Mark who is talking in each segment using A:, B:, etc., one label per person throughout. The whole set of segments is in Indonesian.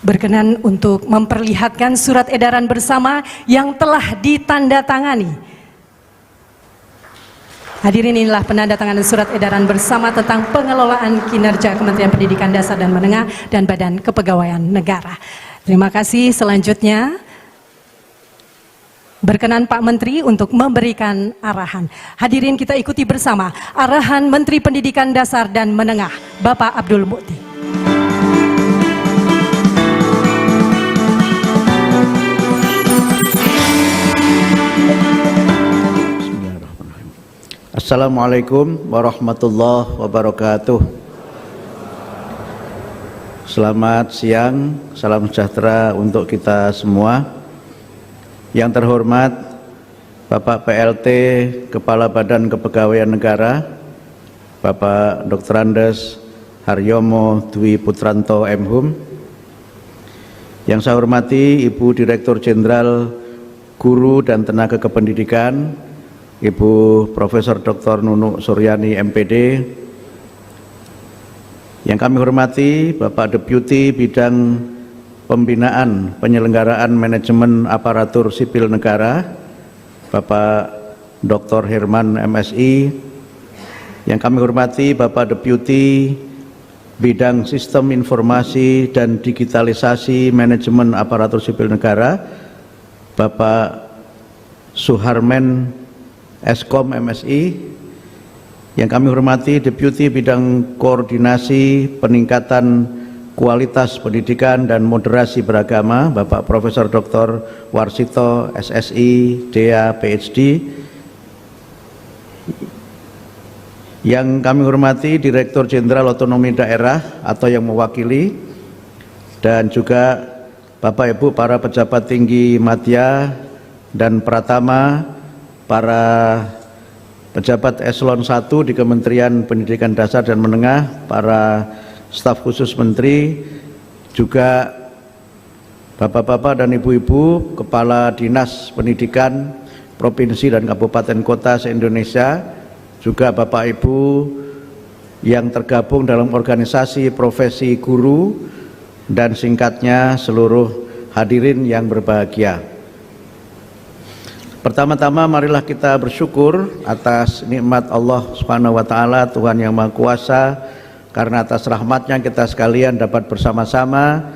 A: berkenan untuk memperlihatkan surat edaran bersama yang telah ditandatangani. Hadirin, inilah penandatanganan surat edaran bersama tentang pengelolaan kinerja Kementerian Pendidikan Dasar dan Menengah dan Badan Kepegawaian Negara. Terima kasih. Selanjutnya berkenan Pak Menteri untuk memberikan arahan. Hadirin, kita ikuti bersama arahan Menteri Pendidikan Dasar dan Menengah, Bapak Abdul Mukti.
B: Assalamualaikum warahmatullahi wabarakatuh. Selamat siang, salam sejahtera untuk kita semua. Yang terhormat Bapak PLT Kepala Badan Kepegawaian Negara, Bapak Dr. Andes Haryomo Dwi Putranto MHum. Yang saya hormati Ibu Direktur Jenderal Guru dan Tenaga Kependidikan, Ibu Profesor Dr. Nunuk Suryani MPD. Yang kami hormati Bapak Deputi Bidang Pembinaan Penyelenggaraan Manajemen Aparatur Sipil Negara, Bapak Dr. Herman MSI. Yang kami hormati Bapak Deputi Bidang Sistem Informasi dan Digitalisasi Manajemen Aparatur Sipil Negara, Bapak Suharmen Eskom MSI. Yang kami hormati Deputi Bidang Koordinasi Peningkatan Kualitas Pendidikan dan Moderasi Beragama, Bapak Profesor Dr. Warsito SSI DA PhD. Yang kami hormati Direktur Jenderal Otonomi Daerah atau yang mewakili, dan juga Bapak Ibu para pejabat tinggi Madya dan Pratama, para pejabat eselon 1 di Kementerian Pendidikan Dasar dan Menengah, para staf khusus menteri, juga bapak-bapak dan ibu-ibu kepala dinas pendidikan provinsi dan kabupaten kota se-Indonesia, juga bapak ibu yang tergabung dalam organisasi profesi guru, dan singkatnya seluruh hadirin yang berbahagia. Pertama-tama marilah kita bersyukur atas nikmat Allah Subhanahu wa taala, Tuhan yang Maha Kuasa, karena atas rahmatnya kita sekalian dapat bersama-sama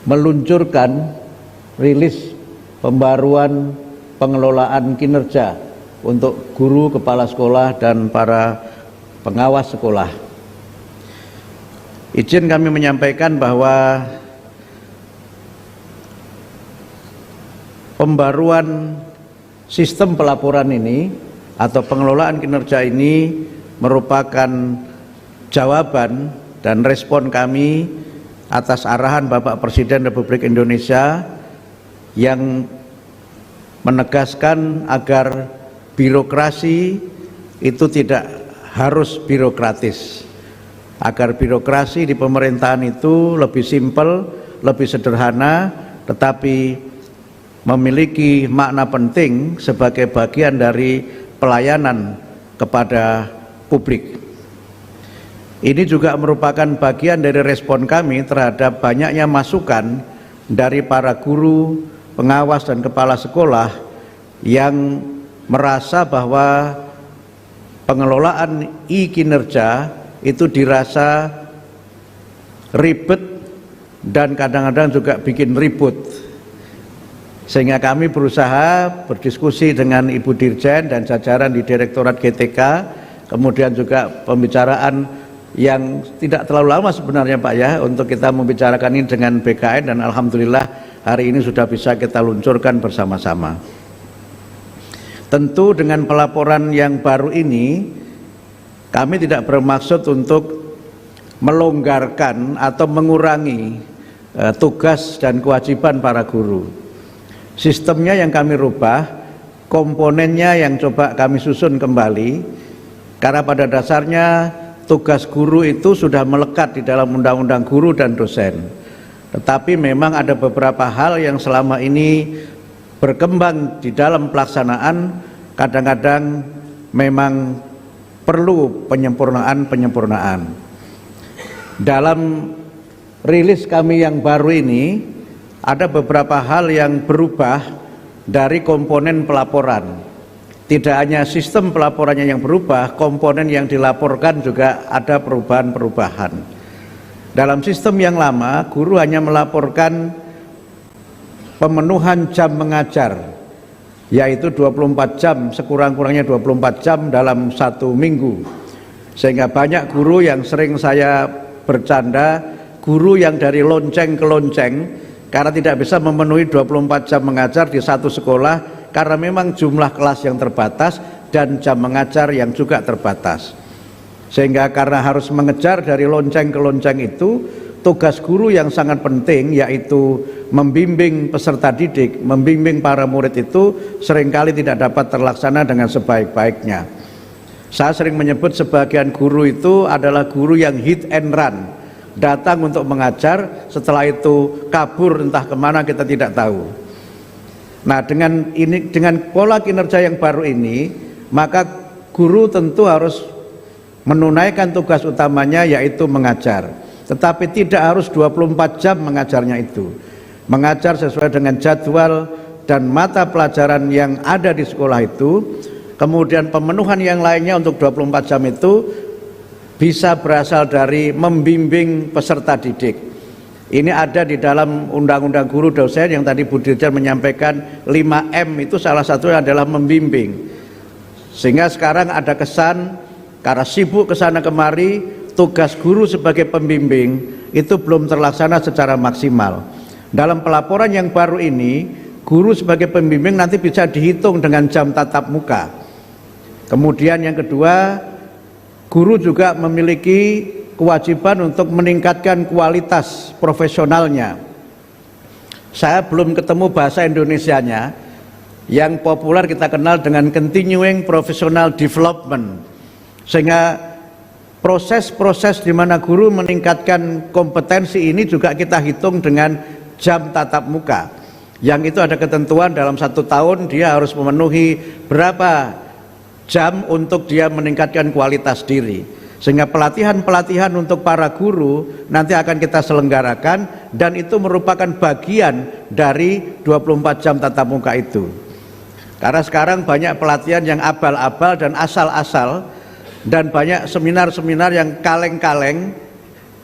B: meluncurkan rilis pembaruan pengelolaan kinerja untuk guru, kepala sekolah, dan para pengawas sekolah. Izin kami menyampaikan bahwa pembaruan sistem pelaporan ini atau pengelolaan kinerja ini merupakan jawaban dan respon kami atas arahan Bapak Presiden Republik Indonesia yang menegaskan agar birokrasi itu tidak harus birokratis, agar birokrasi di pemerintahan itu lebih simpel, lebih sederhana, tetapi memiliki makna penting sebagai bagian dari pelayanan kepada publik. Ini juga merupakan bagian dari respon kami terhadap banyaknya masukan dari para guru, pengawas, dan kepala sekolah yang merasa bahwa pengelolaan e-kinerja itu dirasa ribet dan kadang-kadang juga bikin ribut. Sehingga kami berusaha berdiskusi dengan Ibu Dirjen dan jajaran di Direktorat GTK, kemudian juga pembicaraan yang tidak terlalu lama sebenarnya Pak ya, untuk kita membicarakan ini dengan BKN, dan alhamdulillah hari ini sudah bisa kita luncurkan bersama-sama. Tentu dengan pelaporan yang baru ini, kami tidak bermaksud untuk melonggarkan atau mengurangi tugas dan kewajiban para guru. Sistemnya yang kami rubah, komponennya yang coba kami susun kembali, karena pada dasarnya tugas guru itu sudah melekat di dalam undang-undang guru dan dosen. Tetapi memang ada beberapa hal yang selama ini berkembang di dalam pelaksanaan, kadang-kadang memang perlu penyempurnaan. Dalam rilis kami yang baru ini ada beberapa hal yang berubah dari komponen pelaporan. Tidak hanya sistem pelaporannya yang berubah, komponen yang dilaporkan juga ada perubahan-perubahan. Dalam sistem yang lama, guru hanya melaporkan pemenuhan jam mengajar, yaitu 24 jam, sekurang-kurangnya 24 jam dalam satu minggu. Sehingga banyak guru yang sering saya bercanda, guru yang dari lonceng ke lonceng, karena tidak bisa memenuhi 24 jam mengajar di satu sekolah, karena memang jumlah kelas yang terbatas dan jam mengajar yang juga terbatas. Sehingga karena harus mengejar dari lonceng ke lonceng itu, tugas guru yang sangat penting yaitu membimbing peserta didik, membimbing para murid itu seringkali tidak dapat terlaksana dengan sebaik-baiknya. Saya sering menyebut sebagian guru itu adalah guru yang hit and run, datang untuk mengajar, setelah itu kabur entah kemana kita tidak tahu. Nah, dengan pola kinerja yang baru ini, maka guru tentu harus menunaikan tugas utamanya yaitu mengajar. Tetapi tidak harus 24 jam mengajarnya itu. Mengajar sesuai dengan jadwal dan mata pelajaran yang ada di sekolah itu. Kemudian pemenuhan yang lainnya untuk 24 jam itu bisa berasal dari membimbing peserta didik. Ini ada di dalam Undang-Undang Guru Dosen yang tadi Bu Dirjen menyampaikan 5M itu salah satunya adalah membimbing. Sehingga sekarang ada kesan karena sibuk kesana kemari, tugas guru sebagai pembimbing itu belum terlaksana secara maksimal. Dalam pelaporan yang baru ini, guru sebagai pembimbing nanti bisa dihitung dengan jam tatap muka. Kemudian yang kedua, guru juga memiliki kewajiban untuk meningkatkan kualitas profesionalnya. Saya belum ketemu bahasa Indonesianya, yang populer kita kenal dengan continuing professional development. Sehingga proses-proses di mana guru meningkatkan kompetensi ini juga kita hitung dengan jam tatap muka. Yang itu ada ketentuan dalam 1 tahun dia harus memenuhi berapa jam untuk dia meningkatkan kualitas diri. Sehingga pelatihan-pelatihan untuk para guru nanti akan kita selenggarakan dan itu merupakan bagian dari 24 jam tatap muka itu. Karena sekarang banyak pelatihan yang abal-abal dan asal-asal dan banyak seminar-seminar yang kaleng-kaleng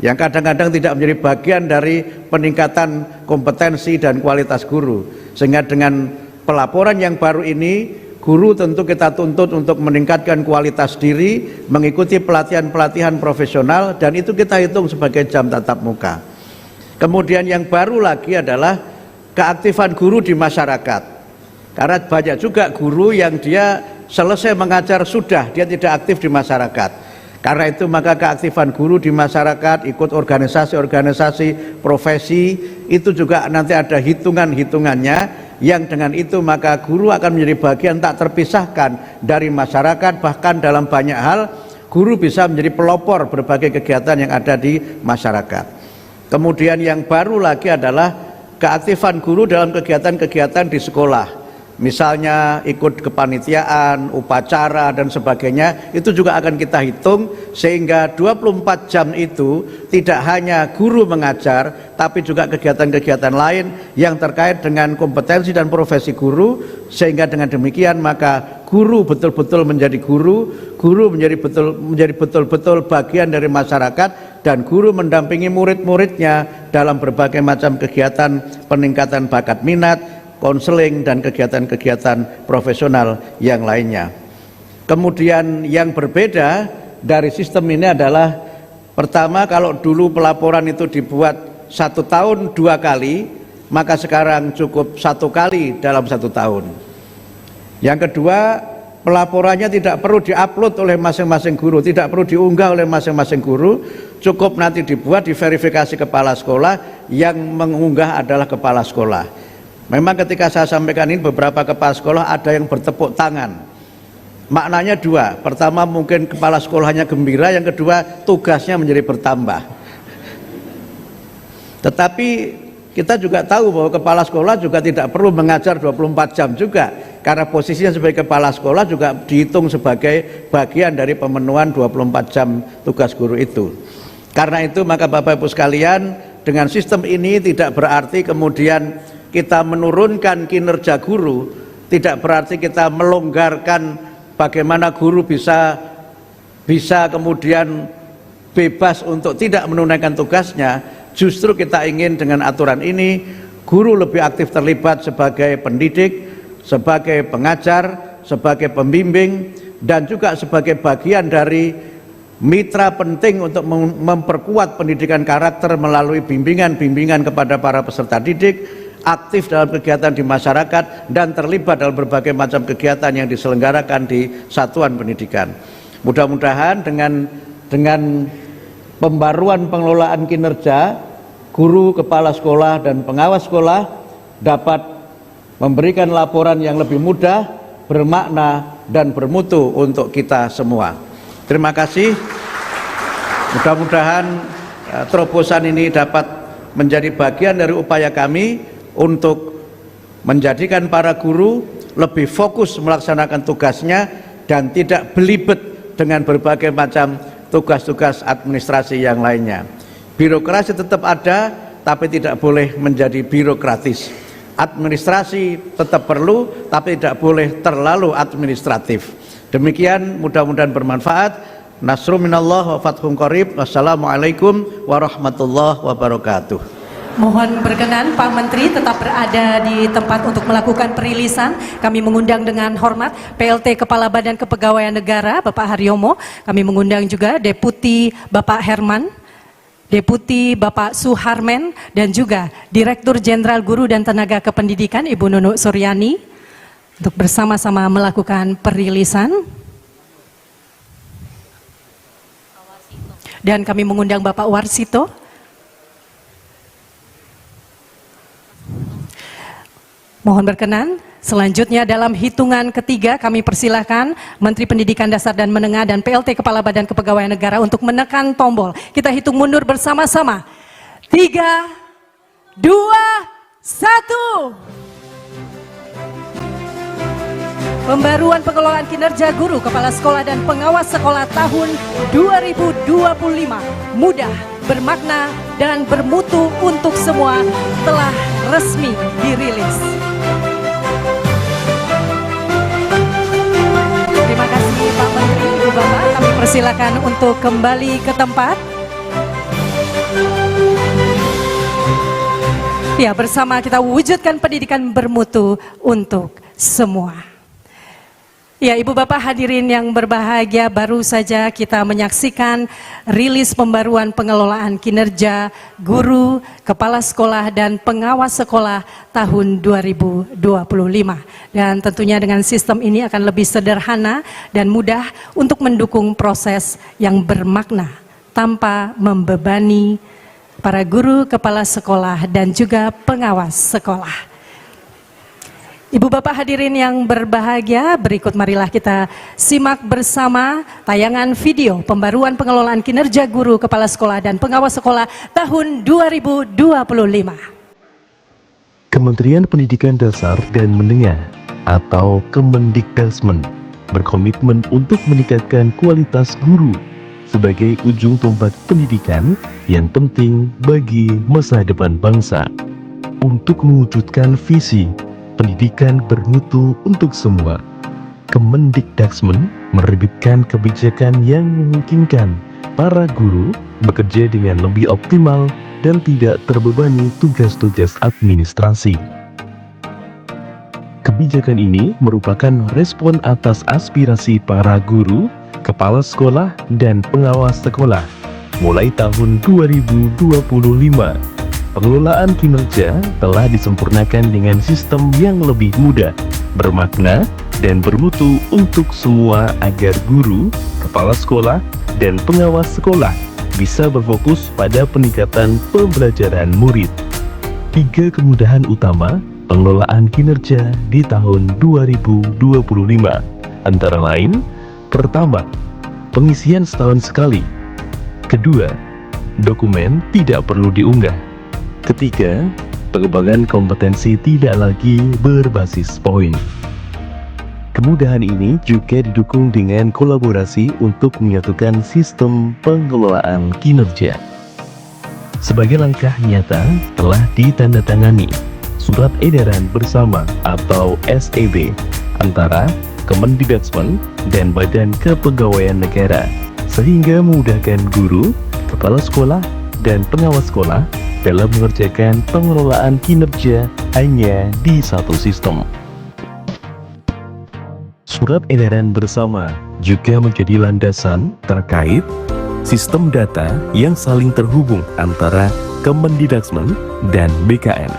B: yang kadang-kadang tidak menjadi bagian dari peningkatan kompetensi dan kualitas guru. Sehingga dengan pelaporan yang baru ini, guru tentu kita tuntut untuk meningkatkan kualitas diri, mengikuti pelatihan-pelatihan profesional, dan itu kita hitung sebagai jam tatap muka. Kemudian yang baru lagi adalah keaktifan guru di masyarakat. Karena banyak juga guru yang dia selesai mengajar sudah, dia tidak aktif di masyarakat. Karena itu maka keaktifan guru di masyarakat, ikut organisasi-organisasi profesi, itu juga nanti ada hitungan-hitungannya, yang dengan itu maka guru akan menjadi bagian tak terpisahkan dari masyarakat. Bahkan dalam banyak hal guru bisa menjadi pelopor berbagai kegiatan yang ada di masyarakat. Kemudian yang baru lagi adalah keaktifan guru dalam kegiatan-kegiatan di sekolah. Misalnya ikut kepanitiaan, upacara dan sebagainya, itu juga akan kita hitung sehingga 24 jam itu tidak hanya guru mengajar, tapi juga kegiatan-kegiatan lain yang terkait dengan kompetensi dan profesi guru. Sehingga dengan demikian maka guru betul-betul menjadi guru, guru menjadi betul-betul bagian dari masyarakat, dan guru mendampingi murid-muridnya dalam berbagai macam kegiatan peningkatan bakat minat, konseling dan kegiatan-kegiatan profesional yang lainnya. Kemudian yang berbeda dari sistem ini adalah, pertama, kalau dulu pelaporan itu dibuat 1 tahun 2 kali, maka sekarang cukup 1 kali dalam 1 tahun. Yang kedua, pelaporannya tidak perlu diupload oleh masing-masing guru, tidak perlu diunggah oleh masing-masing guru, cukup nanti dibuat, diverifikasi kepala sekolah, yang mengunggah adalah kepala sekolah. Memang ketika saya sampaikan ini, beberapa kepala sekolah ada yang bertepuk tangan. Maknanya 2, pertama mungkin kepala sekolahnya gembira, yang kedua tugasnya menjadi bertambah. Tetapi kita juga tahu bahwa kepala sekolah juga tidak perlu mengajar 24 jam juga, karena posisinya sebagai kepala sekolah juga dihitung sebagai bagian dari pemenuhan 24 jam tugas guru itu. Karena itu maka Bapak Ibu sekalian, dengan sistem ini tidak berarti kemudian kita menurunkan kinerja guru, tidak berarti kita melonggarkan bagaimana guru bisa kemudian bebas untuk tidak menunaikan tugasnya. Justru kita ingin dengan aturan ini guru lebih aktif terlibat sebagai pendidik, sebagai pengajar, sebagai pembimbing, dan juga sebagai bagian dari mitra penting untuk memperkuat pendidikan karakter melalui bimbingan-bimbingan kepada para peserta didik, aktif dalam kegiatan di masyarakat, dan terlibat dalam berbagai macam kegiatan yang diselenggarakan di satuan pendidikan. Mudah-mudahan dengan pembaruan pengelolaan kinerja, guru, kepala sekolah, dan pengawas sekolah dapat memberikan laporan yang lebih mudah, bermakna, dan bermutu untuk kita semua. Terima kasih. Mudah-mudahan terobosan ini dapat menjadi bagian dari upaya kami untuk menjadikan para guru lebih fokus melaksanakan tugasnya dan tidak belibet dengan berbagai macam tugas-tugas administrasi yang lainnya. Birokrasi tetap ada, tapi tidak boleh menjadi birokratis. Administrasi tetap perlu, tapi tidak boleh terlalu administratif. Demikian, mudah-mudahan bermanfaat. Nasrun minallah wa fathun qarib. Wassalamualaikum warahmatullahi wabarakatuh.
A: Mohon berkenan Pak Menteri tetap berada di tempat untuk melakukan perilisan. Kami mengundang dengan hormat PLT Kepala Badan Kepegawaian Negara Bapak Haryomo. Kami mengundang juga Deputi Bapak Herman, Deputi Bapak Suharmen, dan juga Direktur Jenderal Guru dan Tenaga Kependidikan Ibu Nunuk Suryani untuk bersama-sama melakukan perilisan. Dan kami mengundang Bapak Warsito. Mohon berkenan, selanjutnya dalam hitungan ketiga kami persilahkan Menteri Pendidikan Dasar dan Menengah dan PLT Kepala Badan Kepegawaian Negara untuk menekan tombol. Kita hitung mundur bersama-sama. 3, 2, 1. Pembaruan pengelolaan kinerja guru, kepala sekolah, dan pengawas sekolah tahun 2025 mudah, bermakna, dan bermutu untuk semua telah resmi dirilis. Terima kasih Pak Menteri, Ibu Bapak, kami persilakan untuk kembali ke tempat. Ya, bersama kita wujudkan pendidikan bermutu untuk semua. Ya, Ibu Bapak hadirin yang berbahagia, baru saja kita menyaksikan rilis pembaruan pengelolaan kinerja guru, kepala sekolah, dan pengawas sekolah tahun 2025. Dan tentunya dengan sistem ini akan lebih sederhana dan mudah untuk mendukung proses yang bermakna tanpa membebani para guru, kepala sekolah, dan juga pengawas sekolah. Ibu Bapak hadirin yang berbahagia, berikut marilah kita simak bersama tayangan video pembaruan pengelolaan kinerja guru, kepala sekolah, dan pengawas sekolah tahun 2025.
C: Kementerian Pendidikan Dasar dan Menengah atau Kemendikdasmen berkomitmen untuk meningkatkan kualitas guru sebagai ujung tombak pendidikan yang penting bagi masa depan bangsa. Untuk mewujudkan visi pendidikan bermutu untuk semua, Kemendikdasmen menerbitkan kebijakan yang memungkinkan para guru bekerja dengan lebih optimal dan tidak terbebani tugas-tugas administrasi. Kebijakan ini merupakan respon atas aspirasi para guru, kepala sekolah, dan pengawas sekolah mulai tahun 2025. Pengelolaan kinerja telah disempurnakan dengan sistem yang lebih mudah, bermakna, dan bermutu untuk semua agar guru, kepala sekolah, dan pengawas sekolah bisa berfokus pada peningkatan pembelajaran murid. 3 kemudahan utama pengelolaan kinerja di tahun 2025 antara lain: pertama, pengisian setahun sekali; kedua, dokumen tidak perlu diunggah; ketiga, pengembangan kompetensi tidak lagi berbasis poin. Kemudahan ini juga didukung dengan kolaborasi untuk menyatukan sistem pengelolaan kinerja. Sebagai langkah nyata, telah ditandatangani Surat Edaran Bersama atau SEB antara Kemendikbud dan Badan Kepegawaian Negara, sehingga memudahkan guru, kepala sekolah, dan pengawas sekolah dalam mengerjakan pengelolaan kinerja hanya di satu sistem. Surat Edaran Bersama juga menjadi landasan terkait sistem data yang saling terhubung antara Kemendikbud dan BKN.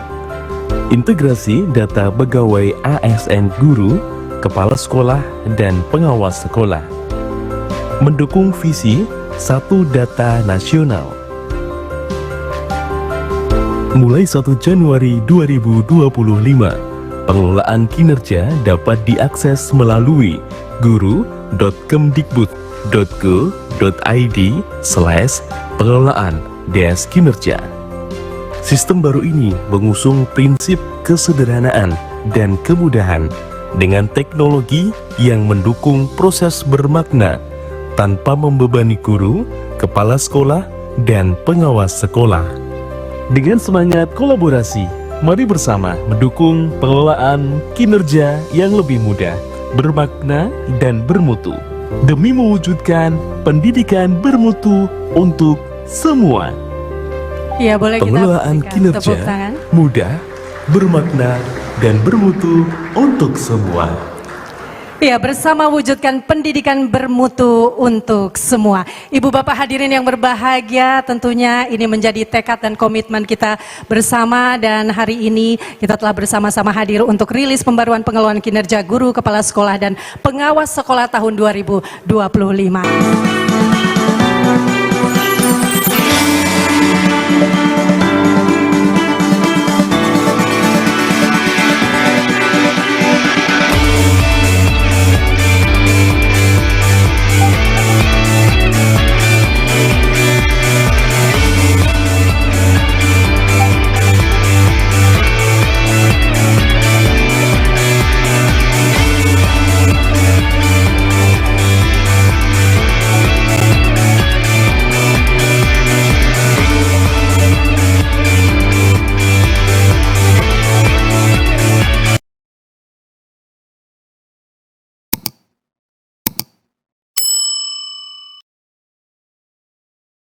C: Integrasi data pegawai ASN guru, kepala sekolah, dan pengawas sekolah. Mendukung visi satu data nasional. Mulai 1 Januari 2025, pengelolaan kinerja dapat diakses melalui guru.kemdikbud.go.id/pengelolaan-kinerja. Sistem baru ini mengusung prinsip kesederhanaan dan kemudahan dengan teknologi yang mendukung proses bermakna tanpa membebani guru, kepala sekolah, dan pengawas sekolah. Dengan semangat kolaborasi, mari bersama mendukung pengelolaan kinerja yang lebih mudah, bermakna, dan bermutu demi mewujudkan pendidikan bermutu untuk semua.
A: Ya, boleh kita
C: Pengelolaan
A: berikan
C: kinerja
A: tepuk tangan.
C: mudah, bermakna, dan bermutu untuk semua.
A: Ya, bersama wujudkan pendidikan bermutu untuk semua. Ibu Bapak hadirin yang berbahagia, tentunya ini menjadi tekad dan komitmen kita bersama, dan hari ini kita telah bersama-sama hadir untuk rilis pembaruan pengelolaan kinerja guru, kepala sekolah, dan pengawas sekolah tahun 2025.